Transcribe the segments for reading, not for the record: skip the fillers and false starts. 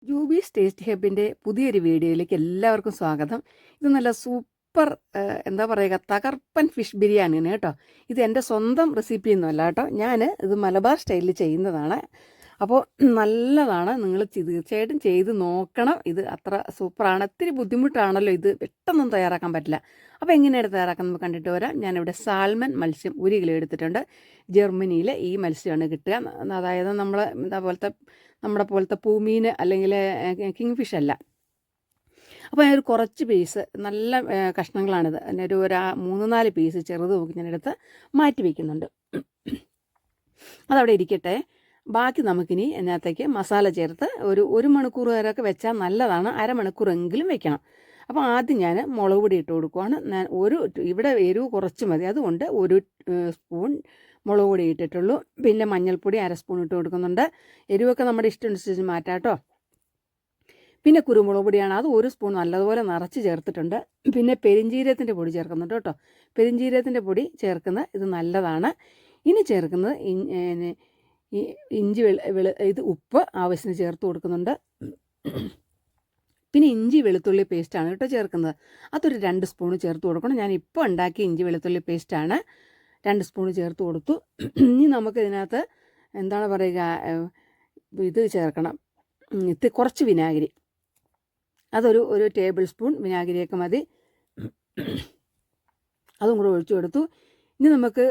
Jubi's taste ഹബിൻ്റെ പുതിയൊരു വീഡിയോയിലേക്ക് എല്ലാവർക്കും സ്വാഗതം. ഇത് നല്ല സൂപ്പർ എന്താ പറയുക, തകർപ്പൻ ഫിഷ് ബിരിയാണിയാണ് കേട്ടോ. ഇത് എൻ്റെ സ്വന്തം റെസിപ്പിയൊന്നുമല്ല കേട്ടോ, ഞാൻ ഇത് മലബാർ സ്റ്റൈലിൽ ചെയ്യുന്നതാണ്. അപ്പോൾ നല്ലതാണ്, നിങ്ങൾ തീർച്ചയായിട്ടും ചെയ്ത് നോക്കണം. ഇത് അത്ര സൂപ്പറാണ്. ഒത്തിരി ബുദ്ധിമുട്ടാണല്ലോ, ഇത് പെട്ടെന്നൊന്നും തയ്യാറാക്കാൻ പറ്റില്ല. അപ്പോൾ എങ്ങനെയാണ് തയ്യാറാക്കുന്നത് കണ്ടിട്ട് വരാം. ഞാനിവിടെ സാൽമൺ മത്സ്യം 1 കിലോ എടുത്തിട്ടുണ്ട്. ജർമ്മനിയിലെ ഈ മത്സ്യമാണ് കിട്ടുക. അതായത് നമ്മുടെ പോലത്തെ പൂമീൻ അല്ലെങ്കിൽ കിങ് ഫിഷ് അല്ല. അപ്പോൾ ഞാനൊരു കുറച്ച് പീസ് നല്ല കഷ്ണങ്ങളാണിത്. ഒരു 3-4 പീസ് ചെറുത് നോക്കി ഞാനെടുത്ത് മാറ്റി വയ്ക്കുന്നുണ്ട്. അതവിടെ ഇരിക്കട്ടെ. ബാക്കി നമുക്കിനി അതിനകത്തേക്ക് മസാല ചേർത്ത് ഒരു മണിക്കൂർ വരെയൊക്കെ വെച്ചാൽ നല്ലതാണ്. അരമണിക്കൂറെങ്കിലും വെക്കണം. അപ്പോൾ ആദ്യം ഞാൻ മുളക് പൊടി ഇട്ട് കൊടുക്കുവാണ്. ഞാൻ ഇവിടെ എരിവ് കുറച്ച് മതി, അതുകൊണ്ട് 1 സ്പൂൺ മുളക് പൊടി ഇട്ടിട്ടുള്ളൂ. പിന്നെ മഞ്ഞൾപ്പൊടി 1/2 സ്പൂൺ ഇട്ട് കൊടുക്കുന്നുണ്ട്. എരിവൊക്കെ നമ്മുടെ ഇഷ്ടമനുസരിച്ച് മാറ്റാം കേട്ടോ. പിന്നെ കുരുമുളക് പൊടിയാണ്, അത് 1 സ്പൂൺ നല്ലതുപോലെ നിറച്ച് ചേർത്തിട്ടുണ്ട്. പിന്നെ പെരിഞ്ജീരകത്തിൻ്റെ പൊടി ചേർക്കുന്നുണ്ട് കേട്ടോ. പെരിഞ്ജീരകത്തിൻ്റെ പൊടി ചേർക്കുന്നത് ഇത് നല്ലതാണ്. ഇനി ചേർക്കുന്നത് ഇഞ്ചി ഇത് ഉപ്പ് ആവശ്യത്തിന് ചേർത്ത് കൊടുക്കുന്നുണ്ട്. പിന്നെ ഇഞ്ചി വെളുത്തുള്ളി പേസ്റ്റാണ് കേട്ടോ ചേർക്കുന്നത്. അതൊരു 2 സ്പൂൺ ചേർത്ത് കൊടുക്കണം. ഞാൻ ഇപ്പോൾ ഉണ്ടാക്കിയ ഇഞ്ചി വെളുത്തുള്ളി പേസ്റ്റാണ്. 2 സ്പൂൺ ചേർത്ത് കൊടുത്തു. ഇനി നമുക്ക് ഇതിനകത്ത് എന്താണ് പറയുക, ഇത് ചേർക്കണം, കുറച്ച് വിനാഗിരി. ഒരു ടേബിൾ സ്പൂൺ വിനാഗിരിയൊക്കെ മതി. അതും കൂടെ ഒഴിച്ചു കൊടുത്തു. ഇനി നമുക്ക്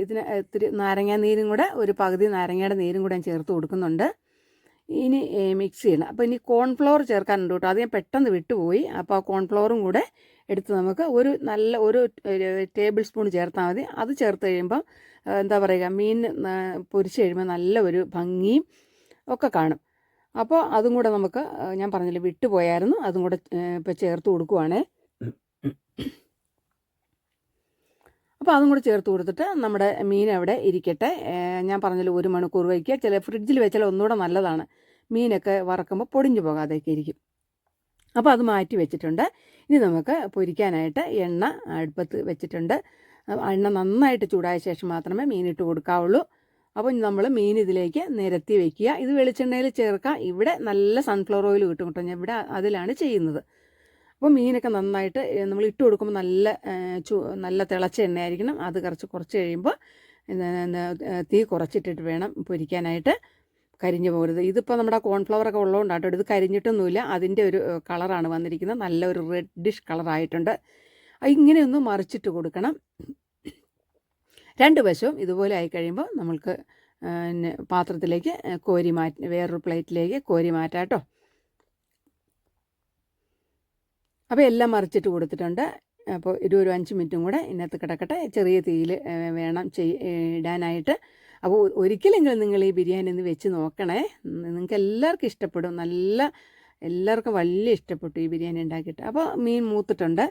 ഇതിന് ഇത്തിരി നാരങ്ങ നീരും കൂടെ, ഒരു പകുതി നാരങ്ങയുടെ നീരും കൂടെ ഞാൻ ചേർത്ത് കൊടുക്കുന്നുണ്ട്. ഇനി മിക്സ് ചെയ്യണം. അപ്പോൾ ഇനി കോൺഫ്ലവർ ചേർക്കാനുണ്ട് കേട്ടോ. അത് ഞാൻ പെട്ടെന്ന് വിട്ടുപോയി. അപ്പോൾ ആ കോൺഫ്ലവറും കൂടെ എടുത്ത് നമുക്ക് ഒരു ടേബിൾ സ്പൂൺ ചേർത്താൽ മതി. അത് ചേർത്ത് കഴിയുമ്പം എന്താ പറയുക, മീൻ പൊരിച്ച് കഴിയുമ്പോൾ നല്ല ഒരു ഭംഗിയും ഒക്കെ കാണും. അപ്പോൾ അതും കൂടെ നമുക്ക്, ഞാൻ പറഞ്ഞില്ല വിട്ടുപോയായിരുന്നു, അതും കൂടെ ഇപ്പോൾ ചേർത്ത് കൊടുക്കുവാണേ. അപ്പോൾ അതും കൂടെ ചേർത്ത് കൊടുത്തിട്ട് നമ്മുടെ മീൻ അവിടെ ഇരിക്കട്ടെ. ഞാൻ പറഞ്ഞല്ലോ 1 മണിക്കൂർ വയ്ക്കുക. ഫ്രിഡ്ജിൽ വെച്ചാൽ ഒന്നുകൂടെ നല്ലതാണ്. മീനൊക്കെ വറക്കുമ്പോൾ പൊടിഞ്ഞു പോകാതെയൊക്കെ ഇരിക്കും. അപ്പോൾ അത് മാറ്റി വെച്ചിട്ടുണ്ട്. ഇനി നമുക്ക് പൊരിക്കാനായിട്ട് എണ്ണ അടുപ്പത്ത് വെച്ചിട്ടുണ്ട്. എണ്ണ നന്നായിട്ട് ചൂടായ ശേഷം മാത്രമേ മീനിട്ട് കൊടുക്കാവുള്ളൂ. അപ്പോൾ നമ്മൾ മീൻ ഇതിലേക്ക് നിരത്തി വയ്ക്കുക. ഇത് വെളിച്ചെണ്ണയിൽ ചേർക്കാം. ഇവിടെ നല്ല സൺഫ്ലവർ ഓയിൽ കിട്ടും കേട്ടോ. ഞാൻ ഇവിടെ അതിലാണ് ചെയ്യുന്നത്. അപ്പോൾ മീനൊക്കെ നന്നായിട്ട് നമ്മൾ ഇട്ട് കൊടുക്കുമ്പോൾ നല്ല തിളച്ച എണ്ണയായിരിക്കണം. അത് കുറച്ച് കഴിയുമ്പോൾ തീ കുറച്ചിട്ടിട്ട് വേണം പൊരിക്കാനായിട്ട്. കരിഞ്ഞു പോകരുത്. ഇതിപ്പോൾ നമ്മുടെ കോൺഫ്ലവറൊക്കെ ഉള്ളതുകൊണ്ടാട്ടോ ഇത് കരിഞ്ഞിട്ടൊന്നുമില്ല. അതിൻ്റെ ഒരു കളറാണ് വന്നിരിക്കുന്നത്. നല്ലൊരു റെഡിഷ് കളറായിട്ടുണ്ട്. ഇങ്ങനെയൊന്ന് മറിച്ചിട്ട് കൊടുക്കണം. 2 വശവും ഇതുപോലെ ആയിക്കഴിയുമ്പോൾ നമ്മൾക്ക് പാത്രത്തിലേക്ക് വേറൊരു പ്ലേറ്റിലേക്ക് കോരി മാറ്റാം കേട്ടോ. അപ്പോൾ എല്ലാം മറിച്ചിട്ട് കൊടുത്തിട്ടുണ്ട്. അപ്പോൾ ഒരു 5 മിനിറ്റും കൂടെ ഇതിനകത്ത് കിടക്കട്ടെ. ചെറിയ തീയിൽ വേണം ഇടാനായിട്ട്. അപ്പോൾ ഒരിക്കലെങ്കിലും നിങ്ങൾ ഈ ബിരിയാണി ഒന്ന് വെച്ച് നോക്കണേ. നിങ്ങൾക്ക് എല്ലാവർക്കും ഇഷ്ടപ്പെടും. എല്ലാവർക്കും വലിയ ഇഷ്ടപ്പെട്ടു ഈ ബിരിയാണി ഉണ്ടാക്കിയിട്ട്. അപ്പോൾ മീൻ മൂത്തിട്ടുണ്ട്.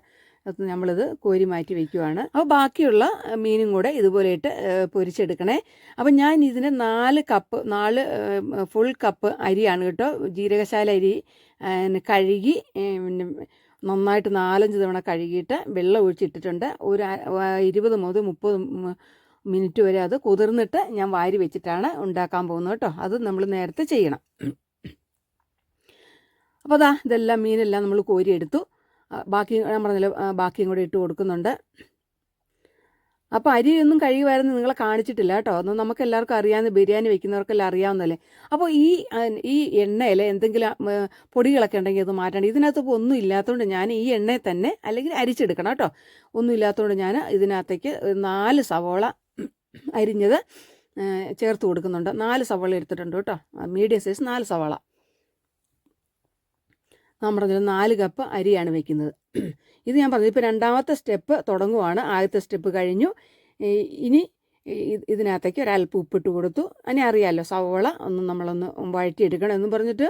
അത് നമ്മളിത് കോരി മാറ്റി വയ്ക്കുവാണ്. അപ്പോൾ ബാക്കിയുള്ള മീനും കൂടെ ഇതുപോലെ ഇട്ട് പൊരിച്ചെടുക്കണേ. അപ്പോൾ ഞാൻ ഇതിന് 4 ഫുൾ കപ്പ് അരിയാണ് കേട്ടോ. ജീരകശാല അരി കഴുകി നന്നായിട്ട് 4-5 തവണ കഴുകിയിട്ട് വെള്ളം ഒഴിച്ചിട്ടിട്ടുണ്ട്. ഒരു 20 മുതൽ 30 മിനിറ്റ് വരെ അത് കുതിർന്നിട്ട് ഞാൻ വാരി വെച്ചിട്ടാണ് ഉണ്ടാക്കാൻ പോകുന്നത് കേട്ടോ. അത് നമ്മൾ നേരത്തെ ചെയ്യണം. അപ്പോൾ ഇതെല്ലാം മീനെല്ലാം നമ്മൾ കോരിയെടുത്തു. ബാക്കി ഞാൻ പറഞ്ഞല്ലോ, ബാക്കിയും കൂടെ ഇട്ട് കൊടുക്കുന്നുണ്ട്. അപ്പോൾ അരിയൊന്നും കഴുകുമായിരുന്നു നിങ്ങളെ കാണിച്ചിട്ടില്ല കേട്ടോ. അതൊന്നും നമുക്ക് എല്ലാവർക്കും അറിയാവുന്ന, ബിരിയാണി വെക്കുന്നവർക്കെല്ലാം അറിയാവുന്നതല്ലേ. അപ്പോൾ ഈ എണ്ണയിൽ എന്തെങ്കിലും പൊടികളൊക്കെ ഉണ്ടെങ്കിൽ അത് മാറ്റണം. ഇതിനകത്ത് ഇപ്പോൾ ഒന്നും ഇല്ലാത്തതുകൊണ്ട് ഞാൻ ഈ എണ്ണയിൽ തന്നെ, അല്ലെങ്കിൽ അരിച്ചെടുക്കണം കേട്ടോ. ഒന്നും ഇല്ലാത്തതുകൊണ്ട് ഞാൻ ഇതിനകത്തേക്ക് 4 സവോള അരിഞ്ഞത് ചേർത്ത് കൊടുക്കുന്നുണ്ട്. 4 സവോള എടുത്തിട്ടുണ്ട് കേട്ടോ. മീഡിയം സൈസ് 4 സവോള. നമ്മുടെ 4 കപ്പ് അരിയാണ് വെക്കുന്നത്. ഇത് ഞാൻ പറഞ്ഞു, ഇപ്പോൾ 2ാമത്തെ സ്റ്റെപ്പ് തുടങ്ങുവാണ്. ആദ്യത്തെ സ്റ്റെപ്പ് കഴിഞ്ഞു. ഇനി ഇതിനകത്തേക്ക് ഒരല്പം ഉപ്പിട്ട് കൊടുത്തു. അതിനെ അറിയാമല്ലോ, സവോള നമ്മളൊന്ന് വഴറ്റിയെടുക്കണം എന്ന് പറഞ്ഞിട്ട്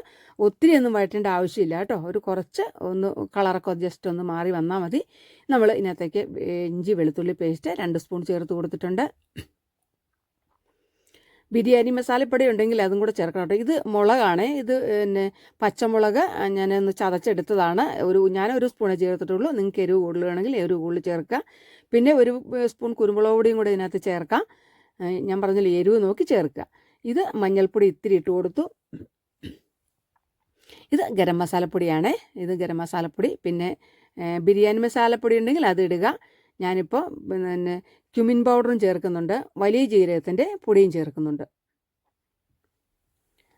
ഒത്തിരി ഒന്നും വഴറ്റേണ്ട ആവശ്യമില്ല കേട്ടോ. കുറച്ച് കളറൊക്കെ ജസ്റ്റ് ഒന്ന് മാറി വന്നാൽ മതി. നമ്മൾ ഇതിനകത്തേക്ക് ഇഞ്ചി വെളുത്തുള്ളി പേസ്റ്റ് 2 സ്പൂൺ ചേർത്ത് കൊടുത്തിട്ടുണ്ട്. ബിരിയാണി മസാലപ്പൊടി ഉണ്ടെങ്കിൽ അതും കൂടെ ചേർക്കണം കേട്ടോ. ഇത് മുളകാണ്. ഇത് പച്ചമുളക് ഞാനൊന്ന് ചതച്ചെടുത്തതാണ്. ഞാനൊരു സ്പൂണേ ചേർത്തിട്ടുള്ളൂ. നിങ്ങൾക്ക് എരിവ് കൂടുതൽ വേണമെങ്കിൽ എരിവ് കൂടുതൽ ചേർക്കുക. പിന്നെ 1 സ്പൂൺ കുരുമുളക് പൊടിയും കൂടെ ഇതിനകത്ത് ചേർക്കാം. ഞാൻ പറഞ്ഞില്ല, എരിവ് നോക്കി ചേർക്കുക. ഇത് മഞ്ഞൾപ്പൊടി ഇത്തിരി ഇട്ട് കൊടുത്തു. ഇത് ഗരം മസാലപ്പൊടിയാണേ. ഇത് ഗരം മസാലപ്പൊടി. പിന്നെ ബിരിയാണി മസാലപ്പൊടി ഉണ്ടെങ്കിൽ അത് ഇടുക. ഞാനിപ്പോൾ പിന്നെ ക്യുമിൻ പൗഡറും ചേർക്കുന്നുണ്ട്, വലിയ ജീരകത്തിൻ്റെ പൊടിയും ചേർക്കുന്നുണ്ട്.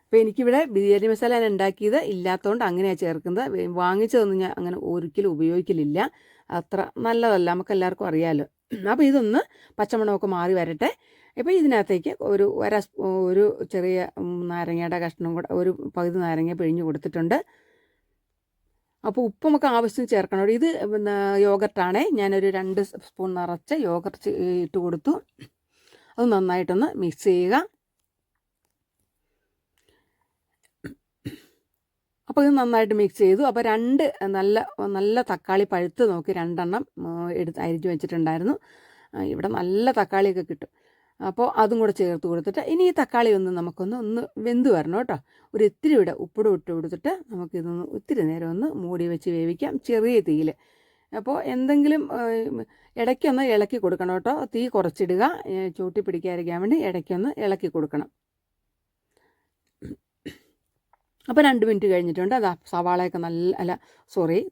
അപ്പോൾ എനിക്കിവിടെ ബിരിയാണി മസാല ഞാൻ ഉണ്ടാക്കിയത് ഇല്ലാത്തതുകൊണ്ട് അങ്ങനെയാണ് ചേർക്കുന്നത്. വാങ്ങിച്ചതൊന്നും ഞാൻ അങ്ങനെ ഒരിക്കലും ഉപയോഗിക്കലില്ല, അത്ര നല്ലതല്ല, നമുക്കെല്ലാവർക്കും അറിയാമല്ലോ. അപ്പോൾ ഇതൊന്ന് പച്ചമണമൊക്കെ മാറി വരട്ടെ. ഇപ്പോൾ ഇതിനകത്തേക്ക് ഒരു ചെറിയ നാരങ്ങയുടെ കഷ്ണം കൂടെ, ഒരു പകുതി നാരങ്ങ പിഴിഞ്ഞ് കൊടുത്തിട്ടുണ്ട്. അപ്പോൾ ഉപ്പ് നമുക്ക് ആവശ്യത്തിന് ചേർക്കണം. ഇത് പിന്നെ യോഗർട്ടാണേ. ഞാനൊരു 2 സ്പൂൺ നിറച്ച് യോഗർട്ട് ഇട്ട് കൊടുത്തു. അത് നന്നായിട്ടൊന്ന് മിക്സ് ചെയ്യുക. അപ്പോൾ ഇത് നന്നായിട്ട് മിക്സ് ചെയ്തു. അപ്പോൾ 2 നല്ല തക്കാളി പഴുത്ത് നോക്കി 2 എണ്ണം അരിഞ്ഞ് വെച്ചിട്ടുണ്ടായിരുന്നു. ഇവിടെ നല്ല തക്കാളിയൊക്കെ കിട്ടും. അപ്പോൾ അതും കൂടെ ചേർത്ത് കൊടുത്തിട്ട് ഇനി ഈ തക്കാളി നമുക്കൊന്ന് വെന്ത് വരണം കേട്ടോ. ഒരു ഇത്തിരി ഇവിടെ ഉപ്പിടും ഇട്ട് കൊടുത്തിട്ട് നമുക്കിതൊന്ന് ഇത്തിരി നേരം ഒന്ന് മൂടി വെച്ച് വേവിക്കാം, ചെറിയ തീയിൽ. അപ്പോൾ എന്തെങ്കിലും ഇടയ്ക്കൊന്ന് ഇളക്കി കൊടുക്കണം കേട്ടോ. തീ കുറച്ചിടുക, ചൂട്ടി പിടിക്കാതിരിക്കാൻ വേണ്ടി ഇടയ്ക്കൊന്ന് ഇളക്കി കൊടുക്കണം. അപ്പോൾ 2 മിനിറ്റ് കഴിഞ്ഞിട്ടുണ്ട്. അതാ സവാളയൊക്കെ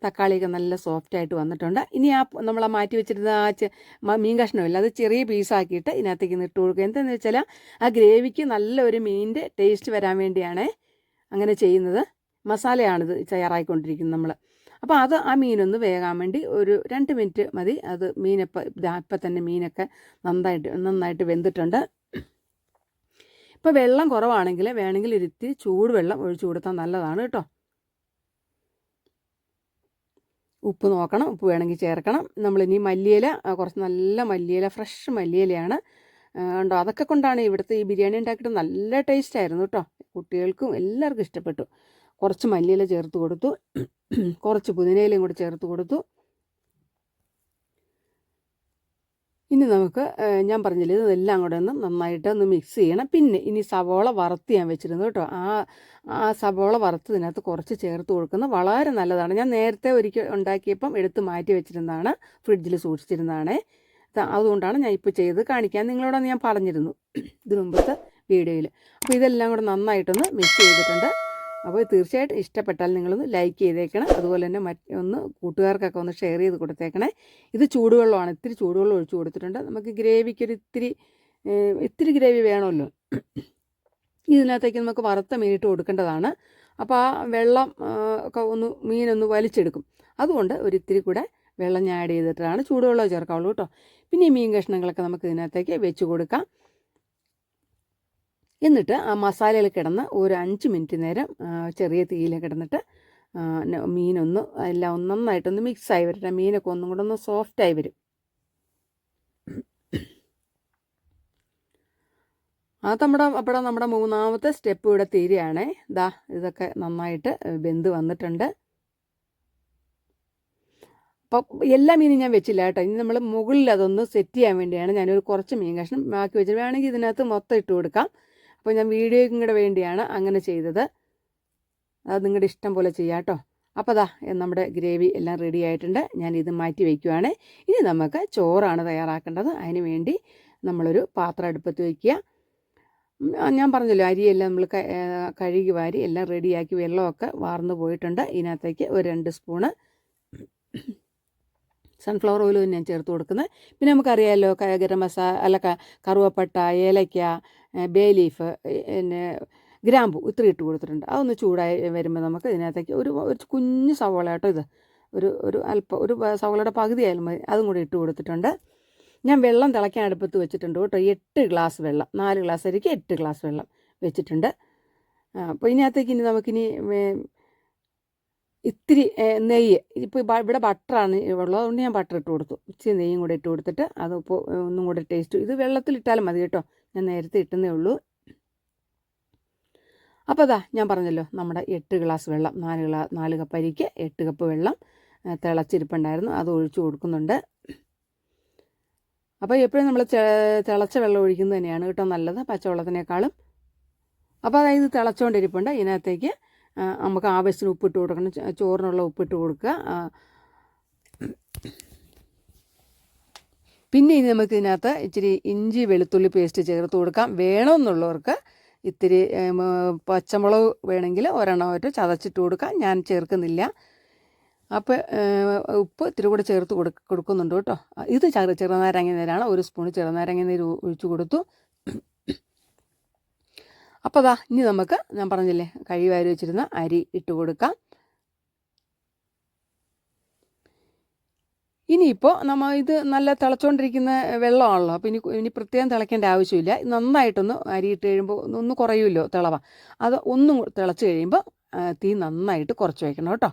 തക്കാളിയൊക്കെ നല്ല സോഫ്റ്റായിട്ട് വന്നിട്ടുണ്ട്. ഇനി നമ്മൾ മാറ്റി വെച്ചിരുന്ന മീൻ കഷ്ണമില്ല, അത് ചെറിയ പീസാക്കിയിട്ട് ഇതിനകത്തേക്ക് ഇട്ട് കൊടുക്കുക. എന്താണെന്ന് വെച്ചാൽ ആ ഗ്രേവിക്ക് നല്ലൊരു മീനിൻ്റെ ടേസ്റ്റ് വരാൻ വേണ്ടിയാണ് അങ്ങനെ ചെയ്യുന്നത്. മസാലയാണിത് തയ്യാറായിക്കൊണ്ടിരിക്കുന്നത് നമ്മൾ. അപ്പോൾ ആ മീനൊന്ന് വേകാൻ വേണ്ടി ഒരു 2 മിനിറ്റ് മതി. അത് ഇപ്പം തന്നെ മീനൊക്കെ നന്നായിട്ട് വെന്തിട്ടുണ്ട്. ഇപ്പോൾ വെള്ളം കുറവാണെങ്കിൽ വേണമെങ്കിൽ ഇത്തിരി ചൂടുവെള്ളം ഒഴിച്ചു കൊടുത്താൽ നല്ലതാണ് കേട്ടോ. ഉപ്പ് നോക്കണം, ഉപ്പ് വേണമെങ്കിൽ ചേർക്കണം. നമ്മളിനി മല്ലിയില, കുറച്ച് നല്ല മല്ലിയില, ഫ്രഷ് മല്ലിയിലയാണ് ഉണ്ടോ, അതൊക്കെ കൊണ്ടാണ് ഇവിടുത്തെ ഈ ബിരിയാണി ഉണ്ടാക്കിയിട്ട് നല്ല ടേസ്റ്റായിരുന്നു കേട്ടോ. കുട്ടികൾക്കും എല്ലാവർക്കും ഇഷ്ടപ്പെട്ടു. കുറച്ച് മല്ലിയില ചേർത്ത് കൊടുത്തു, കുറച്ച് പുതിനയിലയും കൂടി ചേർത്ത് കൊടുത്തു. ഇനി നമുക്ക് ഞാൻ പറഞ്ഞില്ലേ, ഇതെല്ലാം കൂടെ നന്നായിട്ട് മിക്സ് ചെയ്യണം. പിന്നെ ഇനി സവോള വറുത്ത് ഞാൻ വെച്ചിരുന്നു കേട്ടോ. ആ സവോള വറുത്തതിനകത്ത് കുറച്ച് ചേർത്ത് കൊടുക്കുന്നത് വളരെ നല്ലതാണ്. ഞാൻ നേരത്തെ ഒരിക്കൽ ഉണ്ടാക്കിയപ്പം എടുത്ത് മാറ്റി വെച്ചിരുന്നതാണ്, ഫ്രിഡ്ജിൽ സൂക്ഷിച്ചിരുന്നതാണ്. അതുകൊണ്ടാണ് ഞാൻ ഇപ്പോൾ ചെയ്ത് കാണിക്കാൻ നിങ്ങളോടൊന്ന് ഞാൻ പറഞ്ഞിരുന്നു ഇതിനു മുമ്പത്തെ വീഡിയോയിൽ. അപ്പോൾ ഇതെല്ലാം കൂടെ നന്നായിട്ടൊന്ന് മിക്സ് ചെയ്തിട്ടുണ്ട്. അപ്പോൾ തീർച്ചയായിട്ടും ഇഷ്ടപ്പെട്ടാൽ നിങ്ങളൊന്ന് ലൈക്ക് ചെയ്തേക്കണം. അതുപോലെ തന്നെ കൂട്ടുകാർക്കൊക്കെ ഒന്ന് ഷെയർ ചെയ്ത് കൊടുത്തേക്കണേ. ഇത് ചൂടുവെള്ളമാണ്, ഇത്തിരി ചൂടുവെള്ളം ഒഴിച്ച് കൊടുത്തിട്ടുണ്ട്. നമുക്ക് ഗ്രേവിക്കൊരു ഇത്തിരി ഗ്രേവി വേണമല്ലോ. ഇതിനകത്തേക്ക് നമുക്ക് വറുത്ത മീനിട്ട് കൊടുക്കേണ്ടതാണ്. അപ്പോൾ ആ വെള്ളം ഒക്കെ മീനൊന്ന് വലിച്ചെടുക്കും. അതുകൊണ്ട് ഒരിത്തിരി കൂടെ വെള്ളം ഞാൻ ആഡ് ചെയ്തിട്ടാണ് ചൂടുവെള്ളം ചേർക്കാവുള്ളൂ കേട്ടോ. പിന്നെ ഈ മീൻ കഷ്ണങ്ങളൊക്കെ നമുക്ക് ഇതിനകത്തേക്ക് വെച്ച് കൊടുക്കാം. എന്നിട്ട് ആ മസാലയിൽ കിടന്ന് ഒരു 5 മിനിറ്റ് നേരം ചെറിയ തീയിൽ കിടന്നിട്ട് മീനൊന്ന് എല്ലാം നന്നായിട്ടൊന്ന് മിക്സായി വരട്ടെ. മീനൊക്കെ ഒന്നും കൂടെ ഒന്ന് സോഫ്റ്റായി വരും. അപ്പോൾ നമ്മുടെ 3ാമത്തെ സ്റ്റെപ്പ് ഇവിടെ തീരുകയാണേ. ഇതൊക്കെ നന്നായിട്ട് വെന്ത് വന്നിട്ടുണ്ട്. അപ്പോൾ എല്ലാ മീനും ഞാൻ വെച്ചില്ല കേട്ടോ. ഇനി നമ്മൾ മുകളിൽ അതൊന്ന് സെറ്റ് ചെയ്യാൻ വേണ്ടിയാണ് ഞാനൊരു കുറച്ച് മീൻ കഷ്ണം ബാക്കി വെച്ചിട്ട്, വേണമെങ്കിൽ ഇതിനകത്ത് മൊത്തം ഇട്ട് കൊടുക്കാം. അപ്പോൾ ഞാൻ വീഡിയോയ്ക്കും കൂടെ വേണ്ടിയാണ് അങ്ങനെ ചെയ്തത്. അത് നിങ്ങളുടെ ഇഷ്ടം പോലെ ചെയ്യാം കേട്ടോ. അപ്പോൾ നമ്മുടെ ഗ്രേവി എല്ലാം റെഡി ആയിട്ടുണ്ട്. ഞാൻ ഇത് മാറ്റി വയ്ക്കുവാണ്. ഇനി നമുക്ക് ചോറാണ് തയ്യാറാക്കേണ്ടത്. അതിന് വേണ്ടി നമ്മളൊരു പാത്രം അടുപ്പത്ത് വയ്ക്കുക. ഞാൻ പറഞ്ഞല്ലോ, അരിയെല്ലാം നമ്മൾ കഴുകി വാരി എല്ലാം റെഡിയാക്കി വെള്ളമൊക്കെ വാർന്നു പോയിട്ടുണ്ട്. ഇതിനകത്തേക്ക് ഒരു 2 സ്പൂണ് സൺഫ്ലവർ ഓയിൽ ഞാൻ ചേർത്ത് കൊടുക്കുന്നത്. പിന്നെ നമുക്കറിയാമല്ലോ, ഗരം മസാല, കറുവപ്പട്ട, ഏലയ്ക്ക, ബേ ലീഫ്, പിന്നെ ഗ്രാമ്പു ഇത്രയും ഇട്ട് കൊടുത്തിട്ടുണ്ട്. അതൊന്ന് ചൂടായി വരുമ്പോൾ നമുക്ക് ഇതിനകത്തേക്ക് ഒരു കുഞ്ഞ് സവോള കേട്ടോ, ഇത് ഒരു സവോളയുടെ പകുതി ആയാലും മതി, അതും കൂടി ഇട്ട് കൊടുത്തിട്ടുണ്ട്. ഞാൻ വെള്ളം തിളയ്ക്കാൻ അടുപ്പത്ത് വെച്ചിട്ടുണ്ട് കേട്ടോ. 8 ഗ്ലാസ് വെള്ളം, 4 ഗ്ലാസ് അരിക്ക് 8 ഗ്ലാസ് വെള്ളം വെച്ചിട്ടുണ്ട്. അപ്പോൾ ഇതിനകത്തേക്ക് നമുക്കിനി ഇത്തിരി നെയ്യ്, ഇപ്പോൾ ഇവിടെ ബട്ടറാണ് ഉള്ളത്, അതുകൊണ്ട് ഞാൻ ബട്ടർ ഇട്ട് കൊടുത്തു. ഇച്ചിരി നെയ്യും കൂടെ ഇട്ട് കൊടുത്തിട്ട് അതിപ്പോൾ ഒന്നും കൂടെ ടേസ്റ്റ്, ഇത് വെള്ളത്തിലിട്ടാലും മതി കേട്ടോ, ഞാൻ നേരത്തെ ഇട്ടുന്നേ ഉള്ളൂ. അപ്പോൾ ഞാൻ പറഞ്ഞല്ലോ, നമ്മുടെ 8 ഗ്ലാസ് വെള്ളം, 4 കപ്പ് അരിക്ക് 8 കപ്പ് വെള്ളം തിളച്ചിരിപ്പുണ്ടായിരുന്നു, അത് ഒഴിച്ചു കൊടുക്കുന്നുണ്ട്. അപ്പോൾ എപ്പോഴും നമ്മൾ തിളച്ച വെള്ളം ഒഴിക്കുന്നത് തന്നെയാണ് കേട്ടോ നല്ലത്, പച്ചവെള്ളത്തിനേക്കാളും. അപ്പോൾ അതായത് തിളച്ചുകൊണ്ടിരിപ്പുണ്ട്. ഇതിനകത്തേക്ക് നമുക്ക് ആവശ്യത്തിന് ഉപ്പിട്ട് കൊടുക്കണം, ചോറിനുള്ള ഉപ്പിട്ട് കൊടുക്കുക. പിന്നെ ഇനി നമുക്ക് ഇതിനകത്ത് ഇച്ചിരി ഇഞ്ചി വെളുത്തുള്ളി പേസ്റ്റ് ചേർത്ത് കൊടുക്കാം. വേണമെന്നുള്ളവർക്ക് ഇത്തിരി പച്ചമുളക് വേണമെങ്കിൽ ഒരെണ്ണമായിട്ട് ചതച്ചിട്ട് കൊടുക്കാം, ഞാൻ ചേർക്കുന്നില്ല. അപ്പോൾ ഉപ്പ് ഇത്തിരി കൂടെ ചേർത്ത് കൊടുക്കുന്നുണ്ട് കേട്ടോ. ഇത് ചെറുനാരങ്ങ നീരാണ്, 1 സ്പൂൺ ചെറുനാരങ്ങ നീര് ഒഴിച്ചു കൊടുത്തു. അപ്പോൾ ഇനി നമുക്ക് ഞാൻ പറഞ്ഞില്ലേ കഴുകി വാരി വെച്ചിരുന്ന അരി ഇട്ട് കൊടുക്കാം. ഇനിയിപ്പോൾ നമ്മൾ ഇത് നല്ല തിളച്ചുകൊണ്ടിരിക്കുന്ന വെള്ളമാണല്ലോ, അപ്പോൾ ഇനി പ്രത്യേകം തിളയ്ക്കേണ്ട ആവശ്യമില്ല. നന്നായിട്ടൊന്ന് അരി ഇട്ട് കഴിയുമ്പോൾ ഒന്ന് കുറയുമല്ലോ തിളവ, അത് ഒന്നും തിളച്ച് കഴിയുമ്പോൾ തീ നന്നായിട്ട് കുറച്ച് വയ്ക്കണം കേട്ടോ.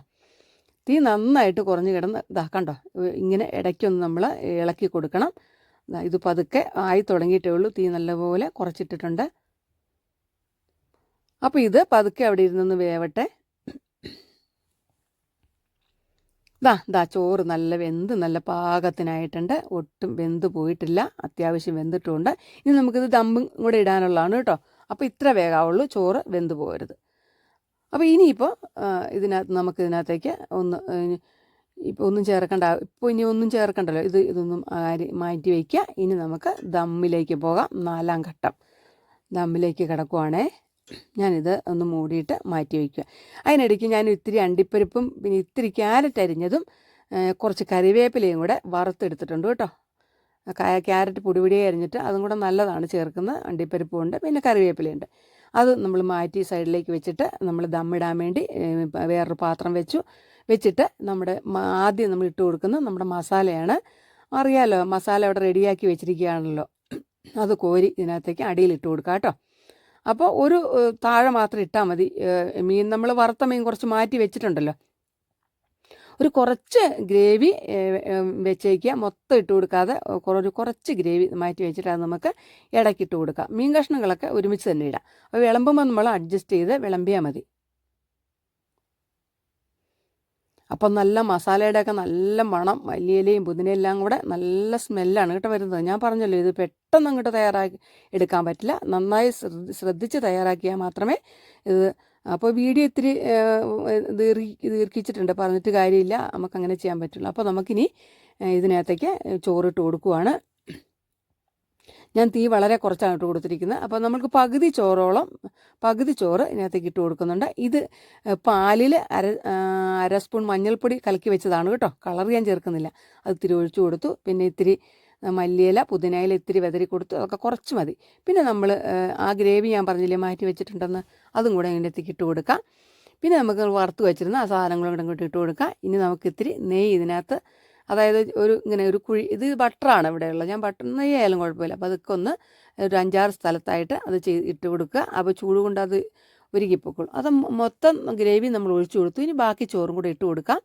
തീ നന്നായിട്ട് കുറഞ്ഞ് കിടന്ന് കണ്ടോ, ഇങ്ങനെ ഇടയ്ക്കൊന്ന് നമ്മൾ ഇളക്കി കൊടുക്കണം. ഇത് പതുക്കെ ആയി തുടങ്ങിയിട്ടേ ഉള്ളൂ, തീ നല്ലപോലെ കുറച്ചിട്ടിട്ടുണ്ട്. അപ്പോൾ ഇത് പതുക്കെ അവിടെ ഇരുന്നൊന്ന് വേവട്ടെ. ചോറ് നല്ല പാകത്തിനായിട്ടുണ്ട്, ഒട്ടും വെന്ത് പോയിട്ടില്ല, അത്യാവശ്യം വെന്തിട്ടുമുണ്ട്. ഇനി നമുക്കിത് ദമ്മും കൂടെ ഇടാനുള്ളതാണ് കേട്ടോ. അപ്പോൾ ഇത്ര വേഗാവുള്ളൂ, ചോറ് വെന്ത് പോകരുത്. അപ്പോൾ ഇനിയിപ്പോൾ നമുക്കിതിനകത്തേക്ക് ഒന്നും ചേർക്കണ്ട, ഇനി ഒന്നും ചേർക്കണ്ടല്ലോ, ഇതൊന്നും മാറ്റി വയ്ക്കുക. ഇനി നമുക്ക് ദമ്മിലേക്ക് പോകാം. 4ാം ഘട്ടം ദമ്മിലേക്ക് കിടക്കുവാണേ. ഞാനിത് ഒന്ന് മൂടിയിട്ട് മാറ്റി വയ്ക്കുക. അതിനിടയ്ക്ക് ഞാൻ ഇത്തിരി അണ്ടിപ്പരിപ്പും പിന്നെ ഇത്തിരി ക്യാരറ്റ് അരിഞ്ഞതും കുറച്ച് കറിവേപ്പിലയും കൂടെ വറുത്തെടുത്തിട്ടുണ്ട് കേട്ടോ. ക്യാരറ്റ് പൊടിപൊടിയെ അരിഞ്ഞിട്ട് അതും കൂടെ നല്ലതാണ് ചേർക്കുന്നത്. അണ്ടിപ്പരിപ്പും ഉണ്ട്, പിന്നെ കറിവേപ്പിലയുണ്ട്. അത് നമ്മൾ മാറ്റി സൈഡിലേക്ക് വെച്ചിട്ട് നമ്മൾ ദമ്മിടാൻ വേണ്ടി വേറൊരു പാത്രം വെച്ചിട്ട് ആദ്യം നമ്മൾ ഇട്ട് കൊടുക്കുന്നത് നമ്മുടെ മസാലയാണ്. അറിയാമല്ലോ, മസാല അവിടെ റെഡിയാക്കി വെച്ചിരിക്കുകയാണല്ലോ, അത് കോരി ഇതിനകത്തേക്ക് അടിയിലിട്ട് കൊടുക്കാം കേട്ടോ. അപ്പോൾ ഒരു താഴെ മാത്രം ഇട്ടാൽ മതി. മീൻ നമ്മൾ വറുത്ത മീൻ കുറച്ച് മാറ്റി വെച്ചിട്ടുണ്ടല്ലോ, ഒരു കുറച്ച് ഗ്രേവി വെച്ചേക്കുക, മൊത്തം ഇട്ട് കൊടുക്കാതെ കുറച്ച് ഗ്രേവി മാറ്റി വെച്ചിട്ട് അത് നമുക്ക് ഇടയ്ക്കിട്ട് കൊടുക്കാം. മീൻ കഷ്ണങ്ങളൊക്കെ ഒരുമിച്ച് തന്നെ ഇടാം. അപ്പോൾ വിളമ്പുമ്പോൾ നമ്മൾ അഡ്ജസ്റ്റ് ചെയ്ത് വിളമ്പിയാൽ മതി. അപ്പം നല്ല മസാലയുടെയൊക്കെ നല്ല മണം, മല്ലിയിലയും പുതിനയെല്ലാം കൂടെ നല്ല സ്മെല്ലാണ് കേട്ടോ വരുന്നത്. ഞാൻ പറഞ്ഞല്ലോ, ഇത് പെട്ടെന്ന് അങ്ങോട്ട് തയ്യാറാക്കി എടുക്കാൻ പറ്റില്ല, നന്നായി ശ്രദ്ധിച്ച് തയ്യാറാക്കിയാൽ മാത്രമേ ഇത്. അപ്പോൾ വീഡിയോ ഇത്തിരി ദീർഘിച്ചിട്ടുണ്ട്, പറഞ്ഞിട്ട് കാര്യമില്ല, നമുക്കങ്ങനെ ചെയ്യാൻ പറ്റുള്ളൂ. അപ്പോൾ നമുക്കിനി ഇതിനകത്തേക്ക് ചോറിട്ട് കൊടുക്കുവാണ്. ഞാൻ തീ വളരെ കുറച്ചാണ് ഇട്ട് കൊടുത്തിരിക്കുന്നത്. അപ്പോൾ നമുക്ക് പകുതി ചോറ് ഇതിനകത്തേക്ക് ഇട്ട് കൊടുക്കുന്നുണ്ട്. ഇത് പാലിൽ അര സ്പൂൺ മഞ്ഞൾപ്പൊടി കലക്കി വെച്ചതാണ് കേട്ടോ, കളർ ഞാൻ ചേർക്കുന്നില്ല. അത് ഇത്തിരി ഒഴിച്ചു കൊടുത്തു. പിന്നെ ഇത്തിരി മല്ലിയില പുതിനയില ഇത്തിരി വെതറി കൊടുത്തു, അതൊക്കെ കുറച്ച് മതി. പിന്നെ നമ്മൾ ആ ഗ്രേവി ഞാൻ പറഞ്ഞില്ലേ മാറ്റി വെച്ചിട്ടുണ്ടെന്ന്, അതും കൂടെ ഇതിനകത്തേക്ക് ഇട്ട് കൊടുക്കാം. പിന്നെ നമുക്ക് വറുത്ത് വെച്ചിരുന്ന ആ സാധനങ്ങളും കൂടെ ഇങ്ങോട്ട് ഇട്ട് കൊടുക്കാം. ഇനി നമുക്ക് ഇത്തിരി നെയ്യ് ഇതിനകത്ത്, അതായത് ഒരു കുഴി, ഇത് ബട്ടറാണ് ഇവിടെയുള്ളത്, ഞാൻ ബട്ടർ നെയ്യ് ആയാലും കുഴപ്പമില്ല. അപ്പോൾ അതൊക്കെ ഒരു 5-6 സ്ഥലത്തായിട്ട് അത് ഇട്ട് കൊടുക്കുക. അപ്പോൾ ചൂട് കൊണ്ട് അത് ഉരുകിപ്പോക്കുള്ളൂ. അത് മൊത്തം ഗ്രേവി നമ്മൾ ഒഴിച്ചു കൊടുത്തു. ഇനി ബാക്കി ചോറും കൂടെ ഇട്ട് കൊടുക്കാം.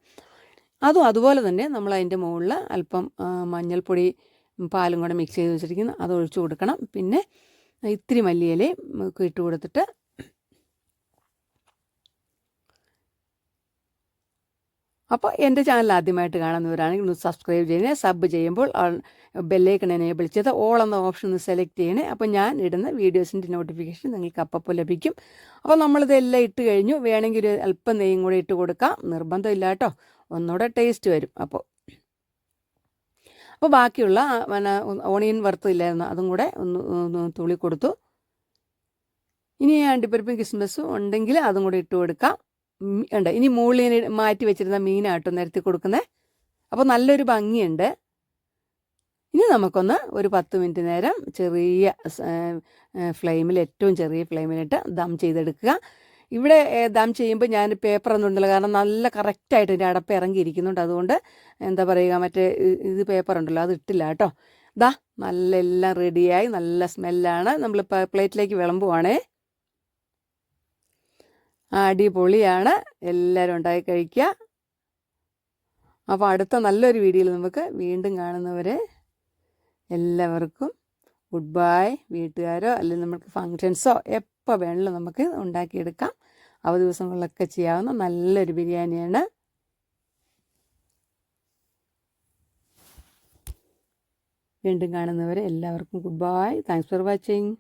അതുപോലെ തന്നെ നമ്മൾ അതിൻ്റെ മുകളിൽ അല്പം മഞ്ഞൾപ്പൊടി പാലും കൂടെ മിക്സ് ചെയ്ത് വെച്ചിരിക്കുന്നു, അത് ഒഴിച്ചു കൊടുക്കണം. പിന്നെ ഇത്തിരി മല്ലിയിലയും ഒക്കെ ഇട്ട് കൊടുത്തിട്ട്, അപ്പോൾ എൻ്റെ ചാനൽ ആദ്യമായിട്ട് കാണുന്നവരാണെങ്കിൽ ഒന്ന് സബ്സ്ക്രൈബ് ചെയ്യണേ. സബ് ചെയ്യുമ്പോൾ ബെല്ലൈക്കൺ എനേബിൾ ചെയ്ത് ഓൾ എന്ന ഓപ്ഷൻ ഒന്ന് സെലക്ട് ചെയ്യണേ. അപ്പോൾ ഞാൻ ഇടുന്ന വീഡിയോസിൻ്റെ നോട്ടിഫിക്കേഷൻ നിങ്ങൾക്ക് അപ്പോൾ ലഭിക്കും. അപ്പോൾ നമ്മളിതെല്ലാം ഇട്ട് കഴിഞ്ഞു. വേണമെങ്കിൽ ഒരു അല്പം നെയ്യും കൂടെ ഇട്ട് കൊടുക്കാം, നിർബന്ധമില്ല കേട്ടോ, ഒന്നുകൂടെ ടേസ്റ്റ് വരും. അപ്പോൾ ബാക്കിയുള്ള ഓണിയൻ വറുത്തില്ലായിരുന്നു, അതും കൂടെ ഒന്ന് തുള്ളി കൊടുത്തു. ഇനി അണ്ടിപ്പരിപ്പും കിസ്മസും ഉണ്ടെങ്കിൽ അതും കൂടെ ഇട്ട് കൊടുക്കാം. ഇനി മുകളിൽ മാറ്റി വെച്ചിരുന്ന മീനാട്ടോ നിരത്തി കൊടുക്കുന്നത്. അപ്പോൾ നല്ലൊരു ഭംഗിയുണ്ട്. ഇനി നമുക്കൊന്ന് ഒരു 10 മിനിറ്റ് നേരം ചെറിയ ഫ്ലെയിമിൽ, ഏറ്റവും ചെറിയ ഫ്ലെയിമിലിട്ട് ദം ചെയ്തെടുക്കുക. ഇവിടെ ദം ചെയ്യുമ്പോൾ ഞാൻ പേപ്പറൊന്നും ഉണ്ടല്ലോ, കാരണം നല്ല കറക്റ്റായിട്ട് ഇതിൻ്റെ അടപ്പ് ഇറങ്ങിയിരിക്കുന്നുണ്ട്. അതുകൊണ്ട് എന്താ പറയുക, മറ്റേ ഇത് പേപ്പറുണ്ടല്ലോ അത് ഇട്ടില്ല കേട്ടോ. നല്ല എല്ലാം റെഡിയായി, നല്ല സ്മെല്ലാണ്. നമ്മൾ പ്ലേറ്റിലേക്ക് വിളമ്പുവാണേ. അടിപൊളിയാണ്, എല്ലാവരും ഉണ്ടാക്കി കഴിക്കുക. അപ്പോൾ അടുത്ത നല്ലൊരു വീഡിയോയിൽ നമുക്ക് വീണ്ടും കാണുന്നവരെ എല്ലാവർക്കും ഗുഡ് ബൈ. വീട്ടുകാരോ അല്ലെങ്കിൽ നമുക്ക് ഫങ്ഷൻസോ എപ്പോൾ വേണമെങ്കിലും നമുക്ക് ഉണ്ടാക്കിയെടുക്കാം. അവധി ദിവസങ്ങളിലൊക്കെ ചെയ്യാവുന്ന നല്ലൊരു ബിരിയാണിയാണ്. വീണ്ടും കാണുന്നവരെ എല്ലാവർക്കും good bye. Thanks for watching.